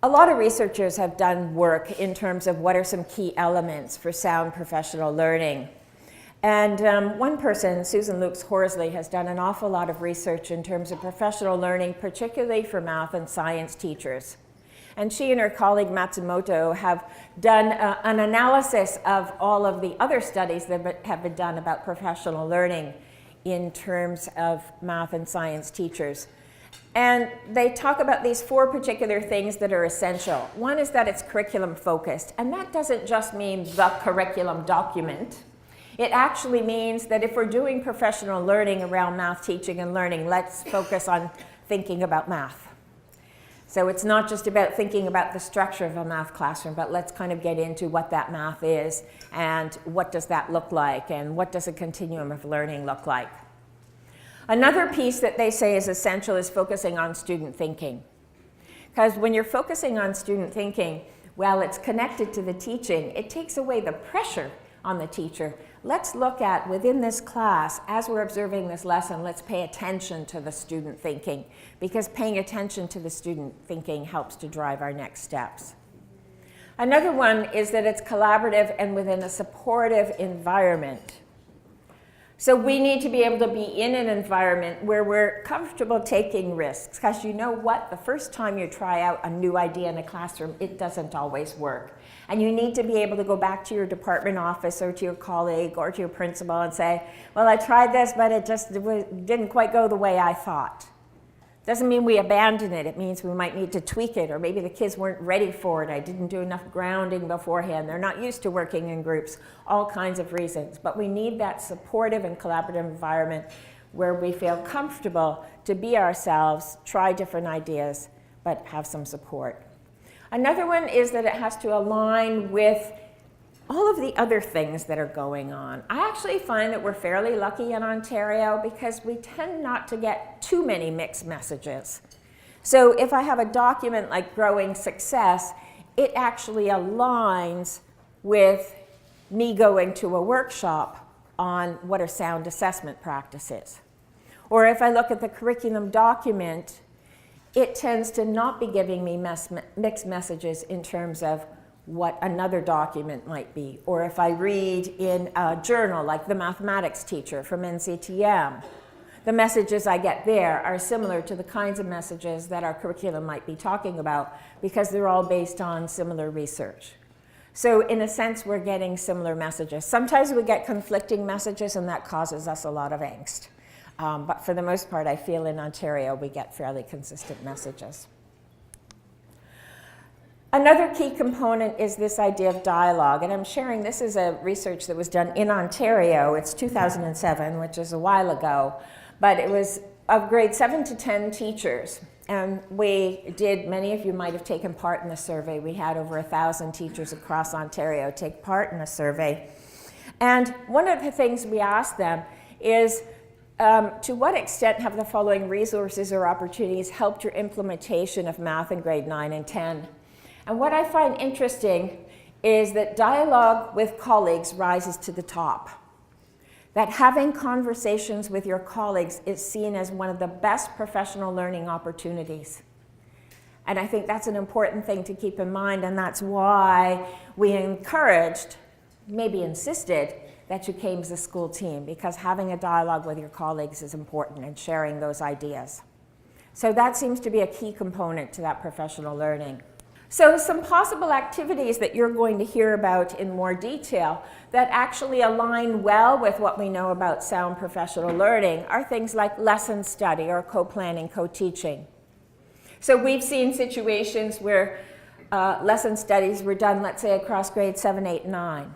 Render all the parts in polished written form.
A lot of researchers have done work in terms of what are some key elements for sound professional learning. And one person, Susan Lukes Horsley, has done an awful lot of research in terms of professional learning, particularly for math and science teachers. And she and her colleague Matsumoto have done an analysis of all of the other studies that have been done about professional learning in terms of math and science teachers. And they talk about these 4 particular things that are essential. One is that it's curriculum focused, and that doesn't just mean the curriculum document. It actually means that if we're doing professional learning around math teaching and learning, let's focus on thinking about math. So it's not just about thinking about the structure of a math classroom, but let's kind of get into what that math is and what does that look like and what does a continuum of learning look like. Another piece that they say is essential is focusing on student thinking. Because when you're focusing on student thinking, while it's connected to the teaching, it takes away the pressure on the teacher. Let's look at, within this class, as we're observing this lesson, let's pay attention to the student thinking, because paying attention to the student thinking helps to drive our next steps. Another one is that it's collaborative and within a supportive environment. So we need to be able to be in an environment where we're comfortable taking risks, because you know what? The first time you try out a new idea in a classroom, it doesn't always work. And you need to be able to go back to your department office or to your colleague or to your principal and say, well, I tried this, but it just didn't quite go the way I thought. Doesn't mean we abandon it. It means we might need to tweak it, or maybe the kids weren't ready for it. I didn't do enough grounding beforehand. They're not used to working in groups, all kinds of reasons. But we need that supportive and collaborative environment where we feel comfortable to be ourselves, try different ideas, but have some support. Another one is that it has to align with all of the other things that are going on. I actually find that we're fairly lucky in Ontario because we tend not to get too many mixed messages. So if I have a document like Growing Success, it actually aligns with me going to a workshop on what are sound assessment practices. Or if I look at the curriculum document, it tends to not be giving me mixed messages in terms of what another document might be. Or if I read in a journal like The Mathematics Teacher from NCTM, the messages I get there are similar to the kinds of messages that our curriculum might be talking about because they're all based on similar research. So in a sense, we're getting similar messages. Sometimes we get conflicting messages and that causes us a lot of angst. But for the most part, I feel in Ontario we get fairly consistent messages. Another key component is this idea of dialogue, and I'm sharing, this is a research that was done in Ontario. It's 2007, which is a while ago, but it was of grade 7 to 10 teachers. And we did, many of you might have taken part in the survey. We had over 1,000 teachers across Ontario take part in a survey. And one of the things we asked them is, to what extent have the following resources or opportunities helped your implementation of math in grade 9 and 10? And what I find interesting is that dialogue with colleagues rises to the top. That having conversations with your colleagues is seen as one of the best professional learning opportunities. And I think that's an important thing to keep in mind, and that's why we encouraged, maybe insisted, that you came as a school team, because having a dialogue with your colleagues is important and sharing those ideas. So that seems to be a key component to that professional learning. So some possible activities that you're going to hear about in more detail that actually align well with what we know about sound professional learning are things like lesson study or co-planning, co-teaching. So we've seen situations where lesson studies were done, let's say, across grades 7, 8, 9,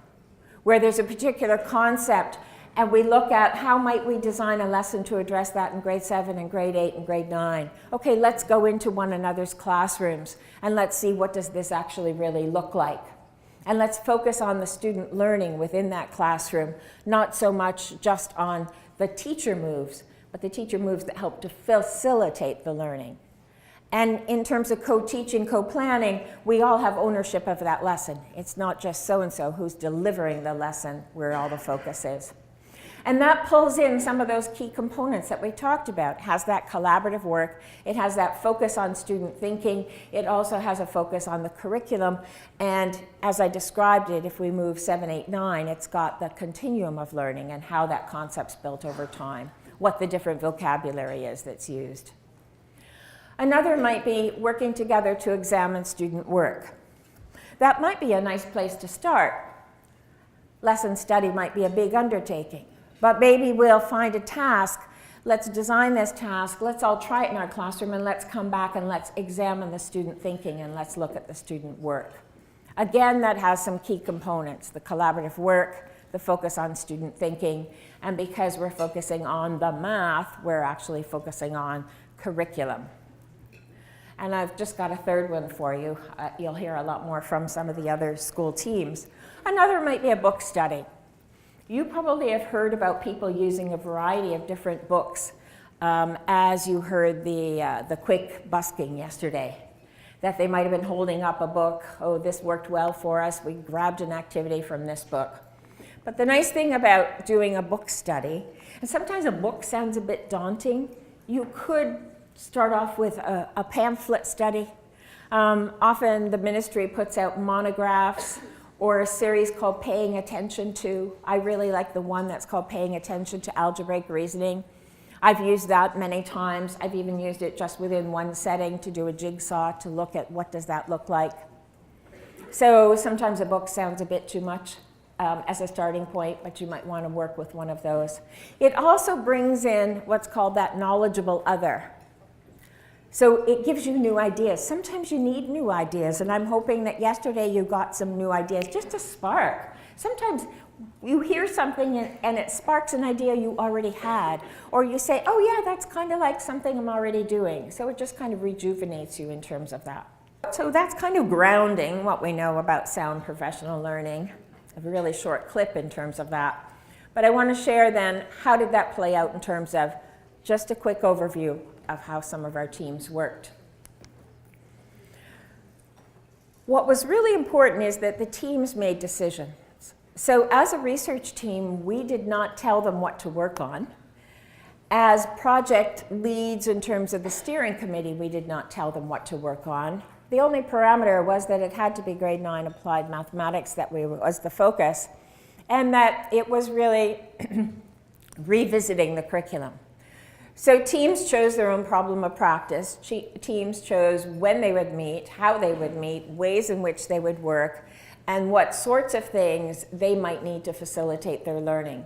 where there's a particular concept and we look at how might we design a lesson to address that in grade 7 and grade 8 and grade 9. Okay, let's go into one another's classrooms and let's see what does this actually really look like. And let's focus on the student learning within that classroom, not so much just on the teacher moves, but the teacher moves that help to facilitate the learning. And in terms of co-teaching, co-planning, we all have ownership of that lesson. It's not just so-and-so who's delivering the lesson where all the focus is. And that pulls in some of those key components that we talked about. It has that collaborative work, it has that focus on student thinking, it also has a focus on the curriculum, and as I described it, if we move 7, 8, 9, it's got the continuum of learning and how that concept's built over time, what the different vocabulary is that's used. Another might be working together to examine student work. That might be a nice place to start. Lesson study might be a big undertaking. But maybe we'll find a task, let's design this task, let's all try it in our classroom, and let's come back and let's examine the student thinking and let's look at the student work. Again, that has some key components, the collaborative work, the focus on student thinking, and because we're focusing on the math, we're actually focusing on curriculum. And I've just got a third one for you. You'll hear a lot more from some of the other school teams. Another might be a book study. You probably have heard about people using a variety of different books as you heard the quick busking yesterday. That they might have been holding up a book, oh, this worked well for us, we grabbed an activity from this book. But the nice thing about doing a book study, and sometimes a book sounds a bit daunting, you could start off with a pamphlet study. Often the ministry puts out monographs or a series called Paying Attention To. I really like the one that's called Paying Attention to Algebraic Reasoning. I've used that many times. I've even used it just within one setting to do a jigsaw to look at what does that look like. So sometimes a book sounds a bit too much as a starting point, but you might want to work with one of those. It also brings in what's called that knowledgeable other. So it gives you new ideas. Sometimes you need new ideas, and I'm hoping that yesterday you got some new ideas, just a spark. Sometimes you hear something and it sparks an idea you already had, or you say, oh yeah, that's kind of like something I'm already doing. So it just kind of rejuvenates you in terms of that. So that's kind of grounding what we know about sound professional learning. A really short clip in terms of that. But I want to share then, how did that play out in terms of just a quick overview of how some of our teams worked. What was really important is that the teams made decisions. So as a research team, we did not tell them what to work on. As project leads in terms of the steering committee, we did not tell them what to work on. The only parameter was that it had to be grade 9 applied mathematics that was the focus, and that it was really revisiting the curriculum. So teams chose their own problem of practice. Teams chose when they would meet, how they would meet, ways in which they would work, and what sorts of things they might need to facilitate their learning.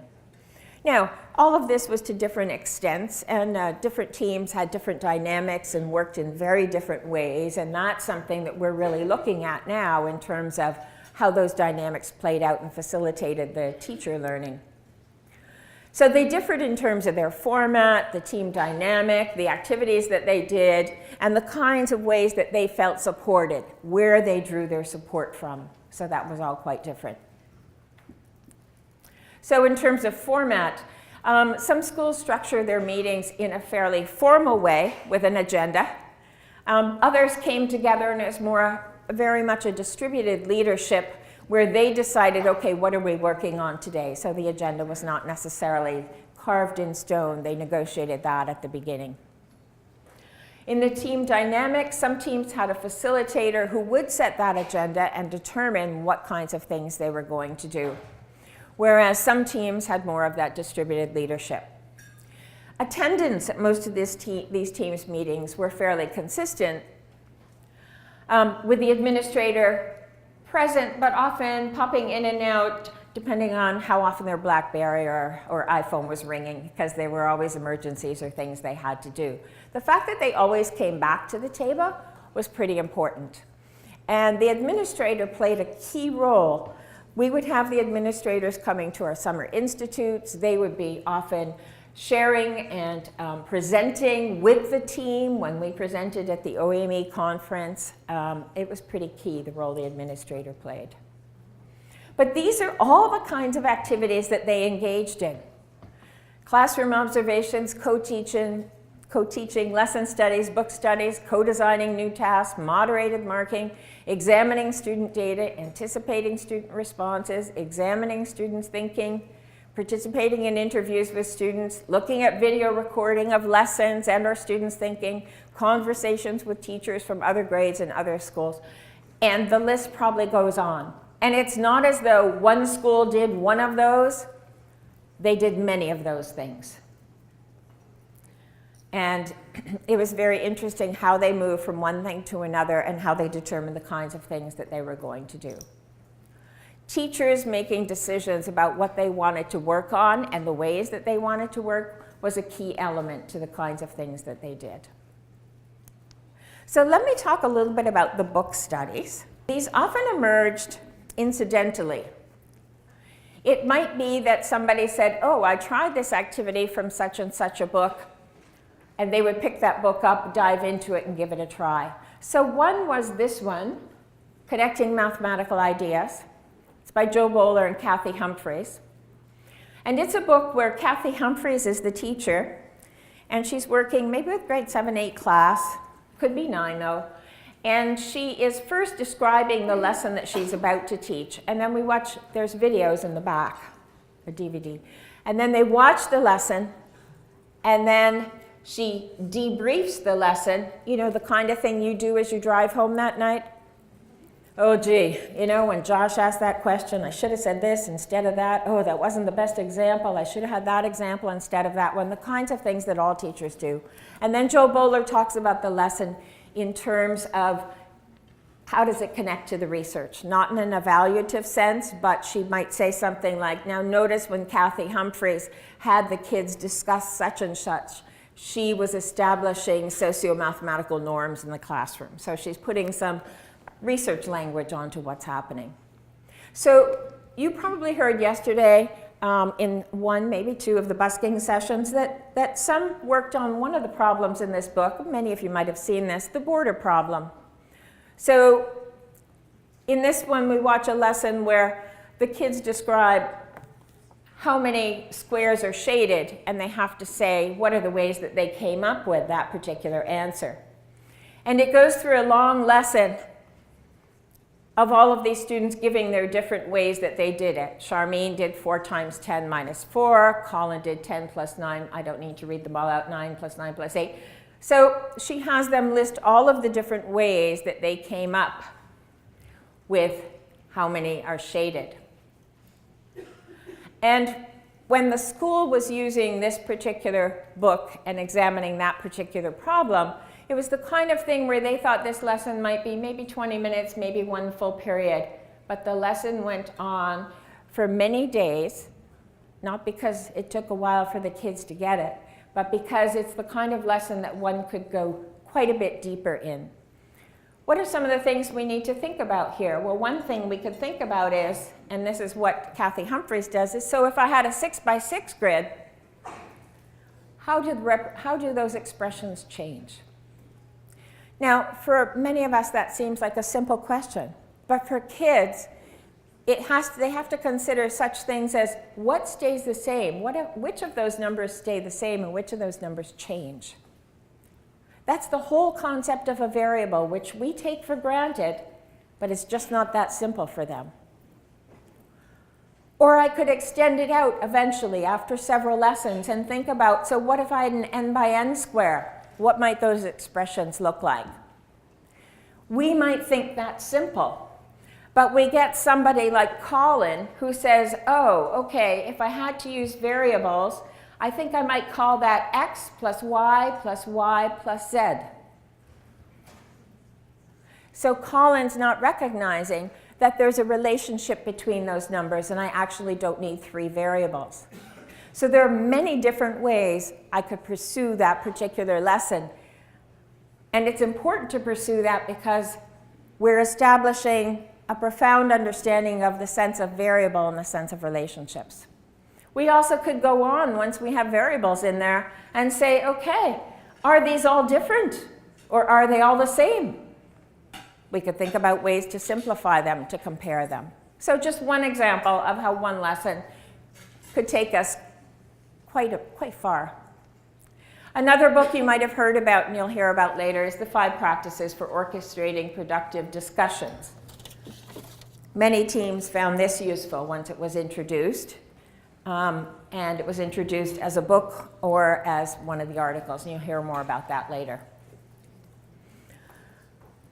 Now, all of this was to different extents, and different teams had different dynamics and worked in very different ways, and that's something that we're really looking at now in terms of how those dynamics played out and facilitated the teacher learning. So they differed in terms of their format, the team dynamic, the activities that they did, and the kinds of ways that they felt supported, where they drew their support from. So that was all quite different. So in terms of format, some schools structure their meetings in a fairly formal way with an agenda. Others came together and it was very much a distributed leadership where they decided, okay, what are we working on today? So the agenda was not necessarily carved in stone. They negotiated that at the beginning. In the team dynamic, some teams had a facilitator who would set that agenda and determine what kinds of things they were going to do, whereas some teams had more of that distributed leadership. Attendance at most of these teams' meetings were fairly consistent, with the administrator present, but often popping in and out, depending on how often their BlackBerry or iPhone was ringing, because there were always emergencies or things they had to do. The fact that they always came back to the table was pretty important. And the administrator played a key role. We would have the administrators coming to our summer institutes. They would be often sharing and presenting with the team. When we presented at the OAME conference, it was pretty key, the role the administrator played. But these are all the kinds of activities that they engaged in. Classroom observations, co-teaching, lesson studies, book studies, co-designing new tasks, moderated marking, examining student data, anticipating student responses, examining students' thinking, participating in interviews with students, looking at video recording of lessons and our students' thinking, conversations with teachers from other grades and other schools, and the list probably goes on. And it's not as though one school did one of those, they did many of those things. And it was very interesting how they moved from one thing to another and how they determined the kinds of things that they were going to do. Teachers making decisions about what they wanted to work on and the ways that they wanted to work was a key element to the kinds of things that they did. So let me talk a little bit about the book studies. These often emerged incidentally. It might be that somebody said, oh, I tried this activity from such and such a book, and they would pick that book up, dive into it, and give it a try. So one was this one, Connecting Mathematical Ideas. It's by Joe Bowler and Kathy Humphreys. And it's a book where Kathy Humphreys is the teacher, and she's working maybe with grade 7, 8 class, could be 9 though, and she is first describing the lesson that she's about to teach, and then we watch, there's videos in the back, a DVD, and then they watch the lesson, and then she debriefs the lesson, you know, the kind of thing you do as you drive home that night. Oh gee, you know, when Josh asked that question, I should have said this instead of that. Oh, that wasn't the best example. I should have had that example instead of that one. The kinds of things that all teachers do. And then Joe Bowler talks about the lesson in terms of how does it connect to the research? Not in an evaluative sense, but she might say something like, now notice when Kathy Humphreys had the kids discuss such and such, she was establishing socio-mathematical norms in the classroom. So she's putting some research language onto what's happening. So you probably heard yesterday in one, maybe two of the busking sessions that some worked on one of the problems in this book. Many of you might have seen this, the border problem. So in this one, we watch a lesson where the kids describe how many squares are shaded, and they have to say what are the ways that they came up with that particular answer. And it goes through a long lesson of all of these students giving their different ways that they did it. Charmaine did 4 times 10 minus 4. Colin did 10 plus 9. I don't need to read them all out. 9 plus 9 plus 8. So she has them list all of the different ways that they came up with how many are shaded. And when the school was using this particular book and examining that particular problem, it was the kind of thing where they thought this lesson might be maybe 20 minutes, maybe one full period. But the lesson went on for many days, not because it took a while for the kids to get it, but because it's the kind of lesson that one could go quite a bit deeper in. What are some of the things we need to think about here? Well, one thing we could think about is, and this is what Kathy Humphreys does, is so if I had a 6 by 6 grid, how do those expressions change? Now, for many of us, that seems like a simple question. But for kids, they have to consider such things as what stays the same? Which of those numbers stay the same and which of those numbers change? That's the whole concept of a variable, which we take for granted, but it's just not that simple for them. Or I could extend it out eventually after several lessons and think about, so what if I had an n by n square? What might those expressions look like? We might think that's simple, but we get somebody like Colin who says, oh, okay, if I had to use variables, I think I might call that x plus y plus y plus z. So Colin's not recognizing that there's a relationship between those numbers, and I actually don't need 3 variables. So there are many different ways I could pursue that particular lesson. And it's important to pursue that because we're establishing a profound understanding of the sense of variable and the sense of relationships. We also could go on once we have variables in there and say, okay, are these all different or are they all the same? We could think about ways to simplify them, to compare them. So just one example of how one lesson could take us quite far. Another book you might have heard about and you'll hear about later is The 5 Practices for Orchestrating Productive Discussions. Many teams found this useful once it was introduced. And it was introduced as a book or as one of the articles, and you'll hear more about that later.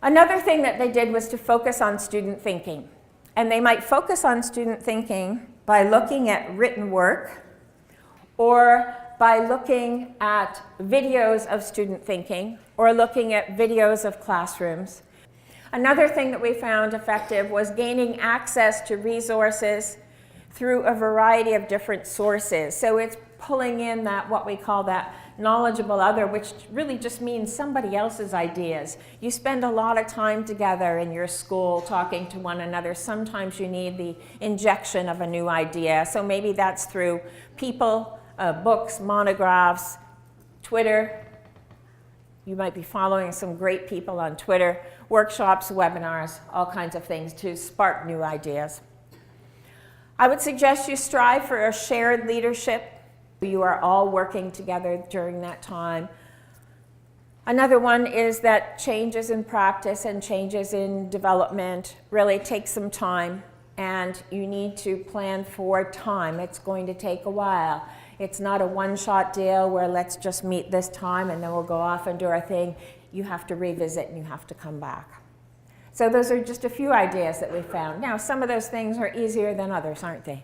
Another thing that they did was to focus on student thinking. And they might focus on student thinking by looking at written work or by looking at videos of student thinking or looking at videos of classrooms. Another thing that we found effective was gaining access to resources through a variety of different sources. So it's pulling in that, what we call that knowledgeable other, which really just means somebody else's ideas. You spend a lot of time together in your school talking to one another. Sometimes you need the injection of a new idea. So maybe that's through people, books, monographs, Twitter. You might be following some great people on Twitter, workshops, webinars, all kinds of things to spark new ideas. I would suggest you strive for a shared leadership. You are all working together during that time. Another one is that changes in practice and changes in development really take some time, and you need to plan for time. It's going to take a while. It's not a one-shot deal where let's just meet this time and then we'll go off and do our thing. You have to revisit and you have to come back. So those are just a few ideas that we found. Now, some of those things are easier than others, aren't they?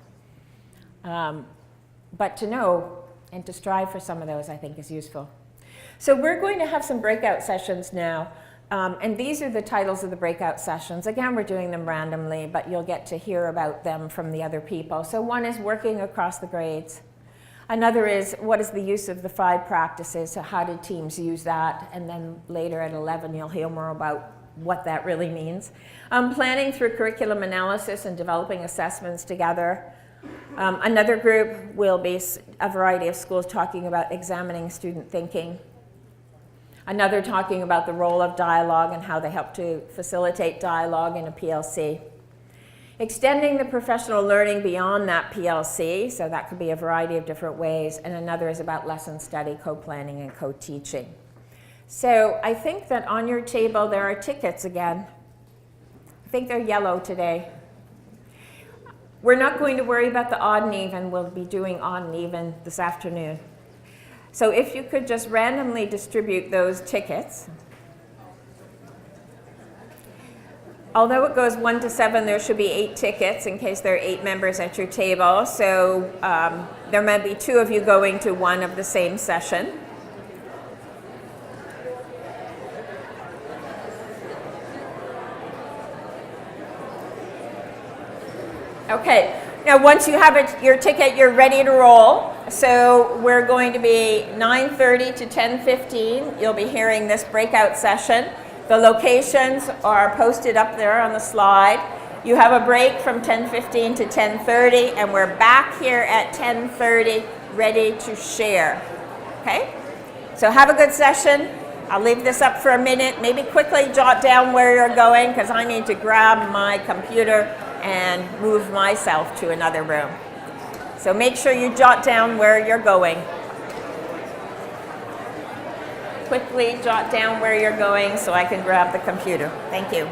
But to know and to strive for some of those, I think, is useful. So we're going to have some breakout sessions now. And these are the titles of the breakout sessions. Again, we're doing them randomly, but you'll get to hear about them from the other people. So one is working across the grades. Another is what is the use of the 5 practices? So how did teams use that? And then later at 11, you'll hear more about what that really means. Planning through curriculum analysis and developing assessments together. Another group will be a variety of schools talking about examining student thinking. Another talking about the role of dialogue and how they help to facilitate dialogue in a PLC. Extending the professional learning beyond that PLC, so that could be a variety of different ways. And another is about lesson study, co-planning, and co-teaching. So I think that on your table there are tickets again. I think they're yellow today. We're not going to worry about the odd and even. We'll be doing odd and even this afternoon. So if you could just randomly distribute those tickets. Although it goes 1 to 7, there should be 8 tickets in case there are 8 members at your table. So there might be 2 of you going to one of the same session. Okay, now once you have your ticket, you're ready to roll. So we're going to be 9:30 to 10:15. You'll be hearing this breakout session. The locations are posted up there on the slide. You have a break from 10:15 to 10:30, and we're back here at 10:30 ready to share. Okay? So have a good session. I'll leave this up for a minute. Maybe quickly jot down where you're going because I need to grab my computer and move myself to another room. So make sure you jot down where you're going. Quickly jot down where you're going so I can grab the computer. Thank you.